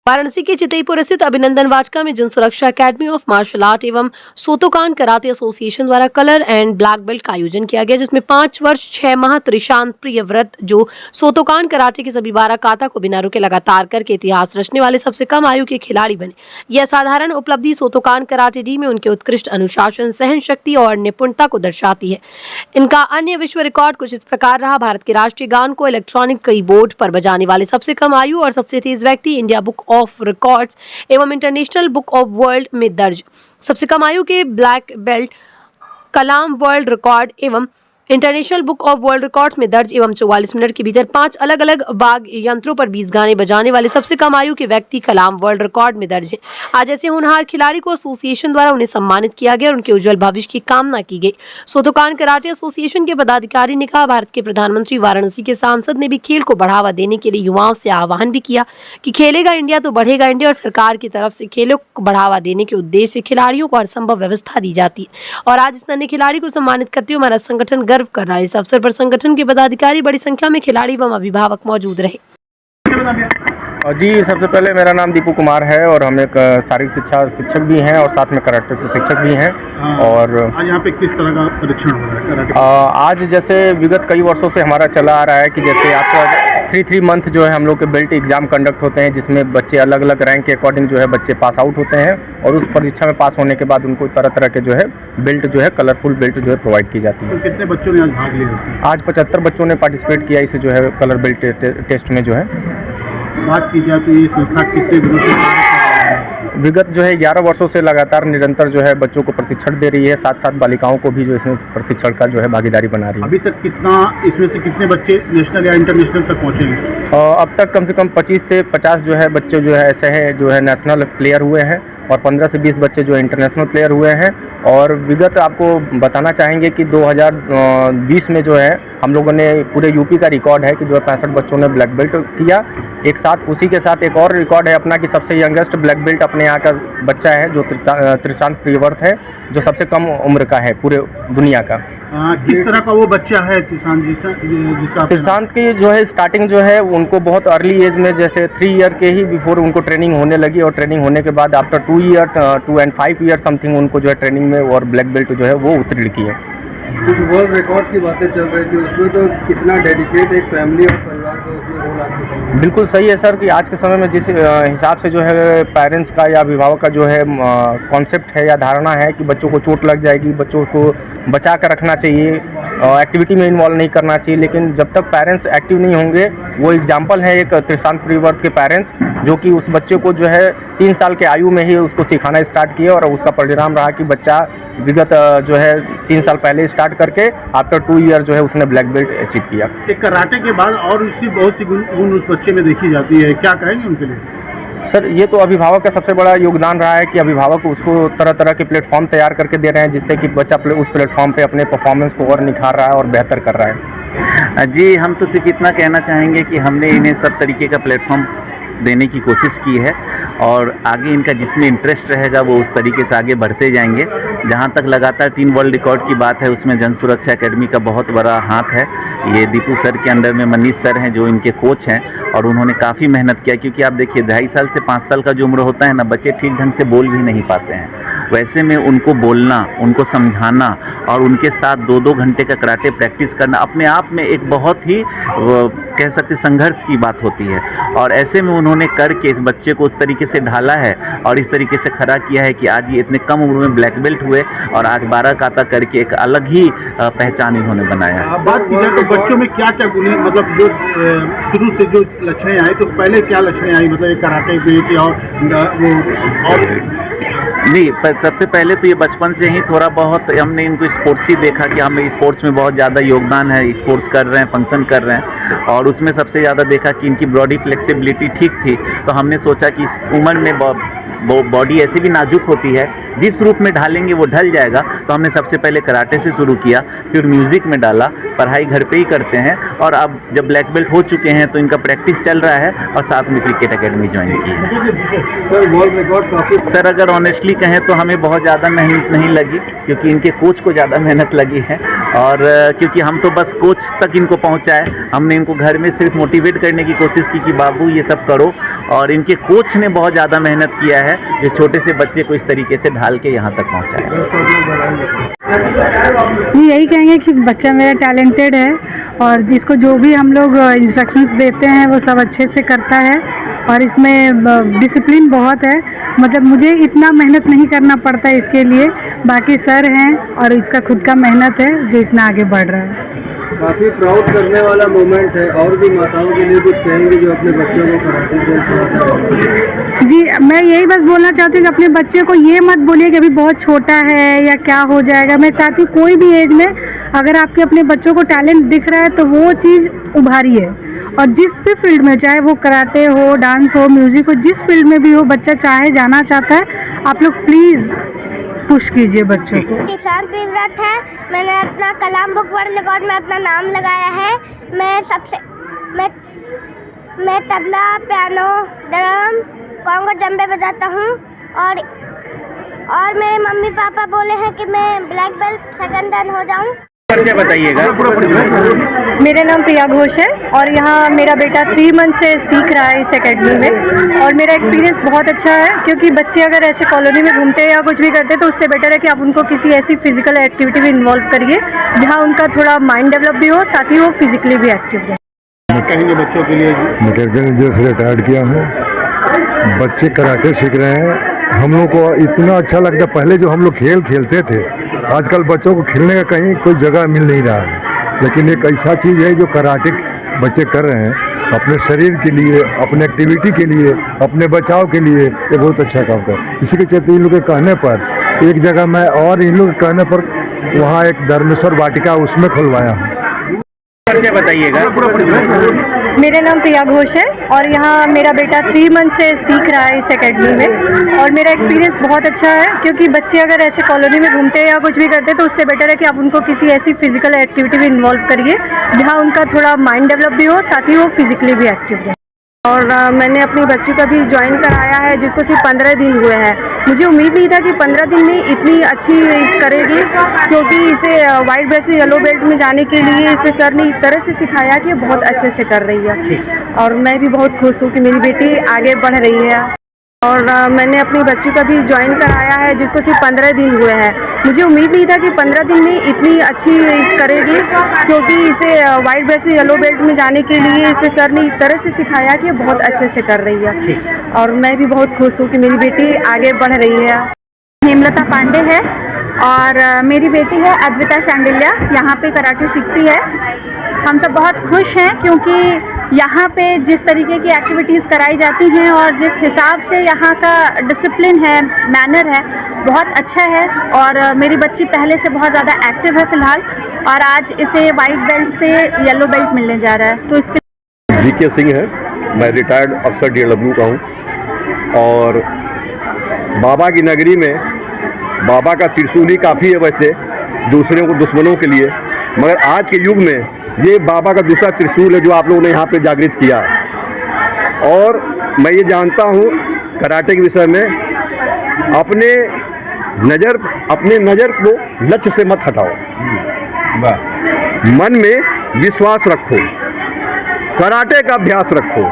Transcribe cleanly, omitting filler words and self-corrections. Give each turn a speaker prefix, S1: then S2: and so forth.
S1: वाराणसी के चितईपुर स्थित अभिनंदन वाटिका में जन सुरक्षा अकेडमी ऑफ मार्शल आर्ट एवं सोतोकान कराटे एसोसिएशन द्वारा कलर एंड ब्लैक बेल्ट का आयोजन किया गया, जिसमें 5 वर्ष 6 माह त्रिशांत प्रियव्रत जो सोतोकान कराटे के सभी 12 काता को बिना रुके लगातार करके इतिहास रचने वाले सबसे कम आयु के खिलाड़ी बने। यह साधारण उपलब्धि सोतोकान कराटे डी में उनके उत्कृष्ट अनुशासन, सहन शक्ति और निपुणता को दर्शाती है। इनका अन्य विश्व रिकॉर्ड कुछ इस प्रकार रहा। भारत के राष्ट्रीय गान को इलेक्ट्रॉनिक कीबोर्ड पर बजाने वाले सबसे कम आयु और सबसे तेज व्यक्ति इंडिया बुक ऑफ रिकॉर्ड्स एवं इंटरनेशनल बुक ऑफ वर्ल्ड में दर्ज। सबसे कम आयु के ब्लैक बेल्ट कलाम वर्ल्ड रिकॉर्ड एवं international book of world records में दर्ज एवं 44 मिनट के भीतर 5 अलग अलग वाद्य यंत्रों पर 20 गाने बजाने वाले सबसे कम आयु के व्यक्ति कलाम वर्ल्ड रिकॉर्ड में दर्ज है। आज ऐसे होनहार खिलाड़ी को एसोसिएशन द्वारा उन्हें सम्मानित किया गया और उनके उज्जवल भविष्य की कामना की गई। सोतोकान कराटे एसोसिएशन के पदाधिकारी ने कहा, भारत के प्रधानमंत्री, वाराणसी के सांसद ने भी खेल को बढ़ावा देने के लिए युवाओं से आह्वान भी किया कि खेलेगा इंडिया तो बढ़ेगा इंडिया, और सरकार की तरफ से खेलों को बढ़ावा देने के उद्देश्य से खिलाड़ियों को हर संभव व्यवस्था दी जाती है और आज इस नन्हे खिलाड़ी को सम्मानित करते हुए हमारा संगठन गर्व कर रहा है। इस अवसर पर संगठन के पदाधिकारी, बड़ी संख्या में खिलाड़ी एवं अभिभावक मौजूद रहे।
S2: जी, सबसे पहले मेरा नाम दीपू कुमार है और हम एक शारीरिक शिक्षा शिक्षक भी हैं और साथ में कराटे प्रशिक्षक भी हैं। और
S3: आज यहाँ पे किस तरह का परीक्षण हो रहा है कराटे?
S2: आज जैसे विगत कई वर्षों से हमारा चला आ रहा है कि जैसे आपका 3 मंथ जो है हम लोग के बेल्ट एग्जाम कंडक्ट होते हैं, जिसमें बच्चे अलग अलग रैंक के अकॉर्डिंग जो है बच्चे पास आउट होते हैं और उस परीक्षा में पास होने के बाद उनको तरह तरह के जो है बेल्ट जो है कलरफुल बेल्ट जो है प्रोवाइड की जाती है।
S3: तो कितने बच्चों ने आज भाग लिया?
S2: आज 75 बच्चों ने पार्टिसिपेट किया इसे जो है कलर बेल्ट टेस्ट में। जो है
S3: बात की जाए तो ये संस्था कितने दिनों से कार्य कर रही है?
S2: विगत जो है 11 वर्षों से लगातार निरंतर जो है बच्चों को प्रशिक्षण दे रही है, साथ साथ बालिकाओं को भी जो इसमें प्रशिक्षण का जो है भागीदारी बना रही है।
S3: अभी तक इसमें से कितने बच्चे नेशनल या इंटरनेशनल तक पहुँचे हैं?
S2: अब तक कम से कम 25 से 50 जो है बच्चे जो है ऐसे हैं जो है नेशनल प्लेयर हुए हैं और 15 से 20 बच्चे जो इंटरनेशनल प्लेयर हुए हैं। और विगत आपको बताना चाहेंगे कि 2020 में जो है हम लोगों ने पूरे यूपी का रिकॉर्ड है कि जो है 65 बच्चों ने ब्लैक बेल्ट किया। एक साथ उसी के साथ एक और रिकॉर्ड है अपना कि सबसे यंगेस्ट ब्लैक बेल्ट अपने यहाँ का बच्चा है जो त्रिशांत प्रियव्रत है, जो सबसे कम उम्र का है पूरे दुनिया का।
S3: किस तरह का वो बच्चा है
S2: त्रिशांत की जो है स्टार्टिंग जो है उनको बहुत अर्ली एज में जैसे 3 ईयर के ही बिफोर उनको ट्रेनिंग होने लगी और ट्रेनिंग होने के बाद आफ्टर 2 and 5 ईयर समथिंग उनको जो है ट्रेनिंग में और ब्लैक बेल्ट जो है वो उत्तीर्ण किए।
S4: कुछ वर्ल्ड रिकॉर्ड की बातें चल रही थी, उसमें तो कितना डेडिकेट एक फैमिली और परिवार का उसमें रोल आता है।
S2: बिल्कुल सही है सर कि आज के समय में जिस हिसाब से जो है पेरेंट्स का या अभिभावक का जो है कॉन्सेप्ट है या धारणा है कि बच्चों को चोट लग जाएगी, बच्चों को बचा कर रखना चाहिए, एक्टिविटी में इन्वॉल्व नहीं करना चाहिए, लेकिन जब तक पेरेंट्स एक्टिव नहीं होंगे, वो एग्जाम्पल है एक त्रिशांत प्रियव्रत के पेरेंट्स जो कि उस बच्चे को जो है 3 साल के आयु में ही उसको सिखाना स्टार्ट किया और उसका परिणाम रहा कि बच्चा विगत जो है 3 साल पहले स्टार्ट करके आफ्टर 2 ईयर जो है उसने ब्लैक बेल्ट अचीव किया।
S3: एक कराटे के बाद और उसकी बहुत सी गुण उस बच्चे में देखी जाती है, क्या कहेंगे उनके लिए?
S2: सर, ये तो अभिभावक का सबसे बड़ा योगदान रहा है कि अभिभावक उसको तरह तरह के प्लेटफॉर्म तैयार करके दे रहे हैं जिससे कि बच्चा उस प्लेटफॉर्म पे अपने परफॉर्मेंस को और निखार रहा है और बेहतर कर रहा है।
S5: जी, हम तो सिर्फ इतना कहना चाहेंगे कि हमने इन्हें सब तरीके का प्लेटफॉर्म देने की कोशिश की है और आगे इनका जिसमें इंटरेस्ट रहेगा वो उस तरीके से आगे बढ़ते जाएंगे। जहाँ तक लगातार 3 वर्ल्ड रिकॉर्ड की बात है उसमें जन सुरक्षा अकेडमी का बहुत बड़ा हाथ है। ये दीपू सर के अंडर में मनीष सर हैं जो इनके कोच हैं और उन्होंने काफ़ी मेहनत किया, क्योंकि आप देखिए 2.5 साल से 5 साल का जो उम्र होता है ना, बच्चे ठीक ढंग से बोल भी नहीं पाते हैं। वैसे में उनको बोलना, उनको समझाना और उनके साथ 2-2 घंटे का कराटे प्रैक्टिस करना अपने आप में एक बहुत ही कह सकते संघर्ष की बात होती है। और ऐसे में उन्होंने करके इस बच्चे को उस तरीके से ढाला है और इस तरीके से खड़ा किया है कि आज ये इतने कम उम्र में ब्लैक बेल्ट हुए और आज 12 काता करके एक अलग ही पहचान इन्होंने बनाया।
S3: बात की जाए तो बच्चों में क्या क्या गुण, मतलब जो शुरू से जो लक्षणें आई, तो पहले क्या लक्षणें आई, मतलब कराटे में और
S5: नहीं, सबसे पहले तो ये बचपन से ही थोड़ा बहुत हमने इनको स्पोर्ट्स ही देखा कि हमें स्पोर्ट्स में बहुत ज़्यादा योगदान है, स्पोर्ट्स कर रहे हैं, फंक्शन कर रहे हैं और उसमें सबसे ज़्यादा देखा कि इनकी बॉडी फ्लेक्सिबिलिटी ठीक थी। तो हमने सोचा कि इस उम्र में बॉडी ऐसी भी नाजुक होती है, जिस रूप में ढालेंगे वो ढल जाएगा। तो हमने सबसे पहले कराटे से शुरू किया, फिर म्यूज़िक में डाला, पढ़ाई घर पे ही करते हैं और अब जब ब्लैक बेल्ट हो चुके हैं तो इनका प्रैक्टिस चल रहा है और साथ में क्रिकेट एकेडमी ज्वाइन की है। सर, अगर ऑनेस्टली कहें तो हमें बहुत ज़्यादा मेहनत नहीं लगी, क्योंकि इनके कोच को ज़्यादा मेहनत लगी है और क्योंकि हम तो बस कोच तक इनको पहुँचाए, हमने इनको घर में सिर्फ मोटिवेट करने की कोशिश की कि बाबू ये सब करो और इनके कोच ने बहुत ज़्यादा मेहनत किया है इस छोटे से बच्चे को इस तरीके से ढाल के यहाँ तक पहुँचाया।
S6: जी यही कहेंगे कि बच्चा मेरा टैलेंटेड है और जिसको जो भी हम लोग इंस्ट्रक्शंस देते हैं वो सब अच्छे से करता है और इसमें डिसिप्लिन बहुत है। मतलब मुझे इतना मेहनत नहीं करना पड़ता इसके लिए, बाकी सर हैं और इसका खुद का मेहनत है जो इतना आगे बढ़ रहा है।
S4: काफ़ी प्राउड करने वाला मोमेंट है। और भी माताओं के लिए कुछ कहेंगे जो अपने बच्चों को कराटे से?
S6: जी मैं यही बस बोलना चाहती हूँ कि अपने बच्चे को ये मत बोलिए कि अभी बहुत छोटा है या क्या हो जाएगा। मैं चाहती हूँ कोई भी एज में अगर आपके अपने बच्चों को टैलेंट दिख रहा है तो वो चीज़ उभारिए और जिस भी फील्ड में, चाहे वो कराटे हो, डांस हो, म्यूजिक हो, जिस फील्ड में भी हो, बच्चा चाहे जाना चाहता है, आप लोग प्लीज़ पुश कीजिए बच्चों को।
S7: किसान प्रियव्रत है। मैंने अपना कलाम बुक वर्ल्ड रिकॉर्ड में अपना नाम लगाया है। मैं tabla, piano, drum, Congo, Jambey बजाता हूँ और मेरे मम्मी पापा बोले हैं कि मैं ब्लैक बेल्ट सेकंड डन हो जाऊँ।
S2: परिचय बताइएगा।
S6: मेरा नाम प्रिया घोष है और यहाँ मेरा बेटा 3 मंथ से सीख रहा है इस एकेडमी में और मेरा एक्सपीरियंस बहुत अच्छा है क्योंकि बच्चे अगर ऐसे कॉलोनी में घूमते हैं या कुछ भी करते हैं तो उससे बेटर है कि आप उनको किसी ऐसी फिजिकल एक्टिविटी में इन्वॉल्व करिए जहाँ उनका थोड़ा माइंड डेवलप भी हो, साथ ही वो फिजिकली भी एक्टिव रहे।
S3: कहेंगे बच्चों के लिए?
S8: मैकेनिकल इंजीनियर से रिटायर्ड किया हूँ। बच्चे कराटे सीख रहे हैं। हम लोग को इतना अच्छा लगता है। पहले जो हम लोग खेल खेलते थे, आजकल बच्चों को खेलने का कहीं कोई जगह मिल नहीं रहा है, लेकिन एक ऐसा चीज़ है जो कराटे बच्चे कर रहे हैं अपने शरीर के लिए, अपने एक्टिविटी के लिए, अपने बचाव के लिए, ये बहुत अच्छा काम कर। इसी के चलते इन लोग के कहने पर एक जगह मैं और इन लोग के कहने पर वहाँ एक धर्मेश्वर वाटिका उसमें खुलवाया हूँ।
S2: परिचय बताइएगा।
S6: मेरा नाम प्रिया घोष है और यहाँ मेरा बेटा 3 मंथ से सीख रहा है इस एकेडमी में और मेरा एक्सपीरियंस बहुत अच्छा है क्योंकि बच्चे अगर ऐसे कॉलोनी में घूमते हैं या कुछ भी करते हैं तो उससे बेटर है कि आप उनको किसी ऐसी फिजिकल एक्टिविटी में इन्वॉल्व करिए जहाँ उनका थोड़ा माइंड डेवलप भी हो, साथ ही वो फिजिकली भी एक्टिव रहे। और मैंने अपनी बच्ची का भी ज्वाइन कराया है जिसको सिर्फ 15 दिन हुए हैं। मुझे उम्मीद नहीं था कि 15 दिन में इतनी अच्छी करेगी क्योंकि इसे वाइट बेल्ट से येलो बेल्ट में जाने के लिए इसे सर ने इस तरह से सिखाया कि बहुत अच्छे से कर रही है और मैं भी बहुत खुश हूँ कि मेरी बेटी आगे बढ़ रही है। और मैंने अपनी बच्ची का भी ज्वाइन कराया है जिसको सिर्फ 15 दिन हुए हैं। मुझे उम्मीद नहीं था कि 15 दिन में इतनी अच्छी करेगी क्योंकि इसे वाइट बेल्ट से येलो बेल्ट में जाने के लिए इसे सर ने इस तरह से सिखाया कि बहुत अच्छे से कर रही है और मैं भी बहुत खुश हूँ कि मेरी बेटी आगे बढ़ रही है। हेमलता पांडे है और मेरी बेटी है अद्विता शांडिल्या, यहाँ पे कराटे सीखती है। हम सब बहुत खुश हैं क्योंकि यहाँ पे जिस तरीके की एक्टिविटीज़ कराई जाती हैं और जिस हिसाब से यहाँ का डिसिप्लिन है, मैनर है, बहुत अच्छा है और मेरी बच्ची पहले से बहुत ज़्यादा एक्टिव है फ़िलहाल और आज इसे वाइट बेल्ट से येलो बेल्ट मिलने जा रहा है। तो इसके
S9: जीके सिंह है, मैं रिटायर्ड अफसर DLW का हूँ और बाबा की नगरी में बाबा का त्रिशूल ही काफ़ी है वैसे दूसरों को, दुश्मनों के लिए, मगर आज के युग में ये बाबा का दूसरा त्रिशूल है जो आप लोगों ने यहाँ पे जागृत किया है। और मैं ये जानता हूँ कराटे के विषय में अपने नज़र को लक्ष्य से मत हटाओ, मन में विश्वास रखो, कराटे का अभ्यास रखो।